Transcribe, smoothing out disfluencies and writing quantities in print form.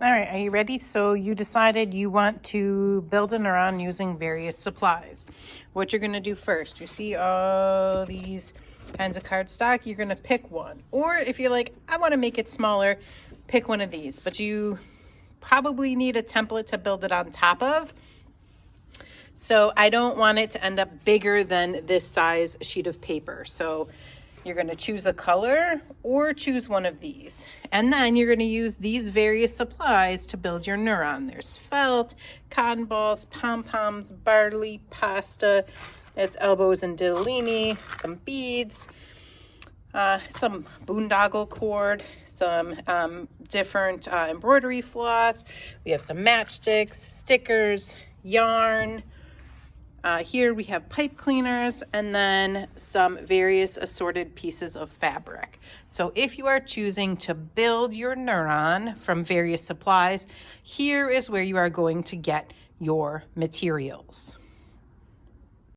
All right, are you ready? So you decided you want to build a neuron using various supplies. What you're going to do first, you see all these kinds of cardstock, you're going to pick one. Or if you're like, I want to make it smaller, pick one of these. But you probably need a template to build it on top of. So I don't want it to end up bigger than this size sheet of paper. So you're going to choose a color or choose one of these. And then you're going to use these various supplies to build your neuron. There's felt, cotton balls, pom-poms, barley, pasta, it's elbows and diddlini, some beads, some boondoggle cord, some different embroidery floss. We have some matchsticks, stickers, yarn. Here we have pipe cleaners and then some various assorted pieces of fabric. So if you are choosing to build your neuron from various supplies, here is where you are going to get your materials.